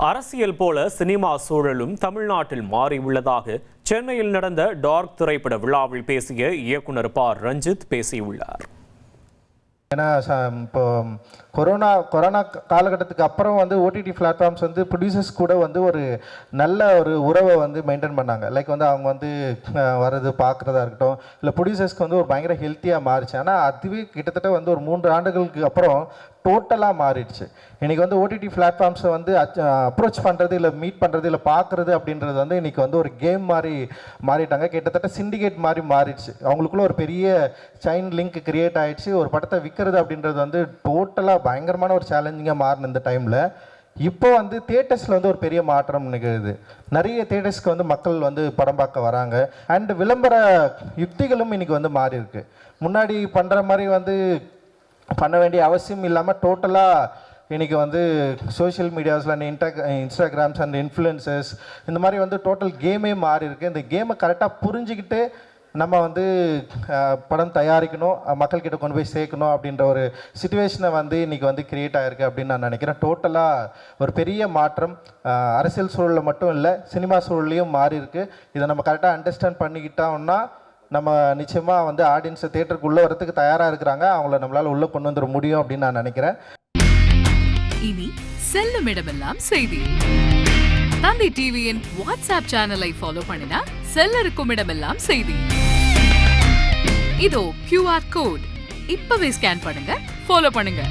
அரசியல் போல சினிமா சூழலும் தமிழ்நாட்டில் மாறியுள்ளதாக சென்னையில் நடந்த டார்க் திரைப்பட விழாவில் பேசிய இயக்குனர் ப. ரஞ்சித் பேசியுள்ளார். ஏன்னா இப்போ கொரோனா காலகட்டத்துக்கு அப்புறம் ஓடிடி பிளாட்ஃபார்ம்ஸ் ப்ரொடியூசர்ஸ் கூட ஒரு நல்ல ஒரு உறவை மெயின்டைன் பண்ணாங்க. லைக் அவங்க வர்றது பார்க்குறதா இருக்கட்டும், இல்லை ப்ரொடியூசர்ஸ்க்கு ஒரு பயங்கர ஹெல்த்தியாக மாறிச்சு. ஆனால் அதுவே கிட்டத்தட்ட ஒரு 3 ஆண்டுகளுக்கு அப்புறம் டோட்டலாக மாறிடுச்சு. இன்றைக்கி ஓடிடி பிளாட்ஃபார்ம்ஸை அப்ரோச் பண்ணுறது, இல்லை மீட் பண்ணுறது, இல்லை பார்க்குறது அப்படின்றது இன்றைக்கி ஒரு கேம் மாதிரி மாறிட்டாங்க. கிட்டத்தட்ட சிண்டிகேட் மாதிரி மாறிடுச்சு. அவங்களுக்குள்ள ஒரு பெரிய செயின் லிங்க் கிரியேட் ஆகிடுச்சு. ஒரு படத்தை விற்கிறது அப்படின்றது டோட்டலாக பயங்கரமான ஒரு சேலஞ்சிங்காக மாறின இந்த டைமில் இப்போ தியேட்டர்ஸில் ஒரு பெரிய மாற்றம் நிகழுது. நிறைய தியேட்டர்ஸ்க்கு மக்கள் படம் பார்க்க வராங்க. அண்ட் விளம்பர யுக்திகளும் இன்றைக்கி மாறி இருக்கு. முன்னாடி பண்ணுற மாதிரி பண்ண வேண்டிய அவசியம் இல்லாமல் டோட்டலாக இன்றைக்கி சோஷியல் மீடியாஸில் இன்ஸ்டாகிராம்ஸ் அண்ட் இன்ஃப்ளூயன்சர்ஸ் இந்த மாதிரி டோட்டல் கேமே மாறி இருக்குது. இந்த கேமை கரெக்டாக புரிஞ்சுக்கிட்டு நம்ம படம் தயாரிக்கணும், மக்கள்கிட்ட கொண்டு போய் சேர்க்கணும் அப்படின்ற ஒரு சிச்சுவேஷனை இன்றைக்கி கிரியேட் ஆகிருக்கு அப்படின்னு நான் நினைக்கிறேன். டோட்டலாக ஒரு பெரிய மாற்றம் அரசியல் சூழலில் மட்டும் இல்லை, சினிமா சூழலையும் மாறி இருக்குது. இதை நம்ம கரெக்டாக அண்டர்ஸ்டாண்ட் பண்ணிக்கிட்டோம்னா நம்ம நிச்சயமாக ஆடியன்ஸை தியேட்டருக்கு உள்ளே வரத்துக்கு தயாராக இருக்கிறாங்க. அவங்கள நம்மளால் உள்ளே கொண்டு வந்துட முடியும் அப்படின்னு நான் நினைக்கிறேன். இனி செல்லும் இடமெல்லாம் செய்தி. தந்தை டிவியின் வாட்ஸ்அப் சேனலை ஃபாலோ பண்ணினா செல்ல இருக்கும் இடமெல்லாம் செய்தி. இதோ QR கோட் இப்பவே ஸ்கேன் பண்ணுங்க, ஃபாலோ பண்ணுங்க.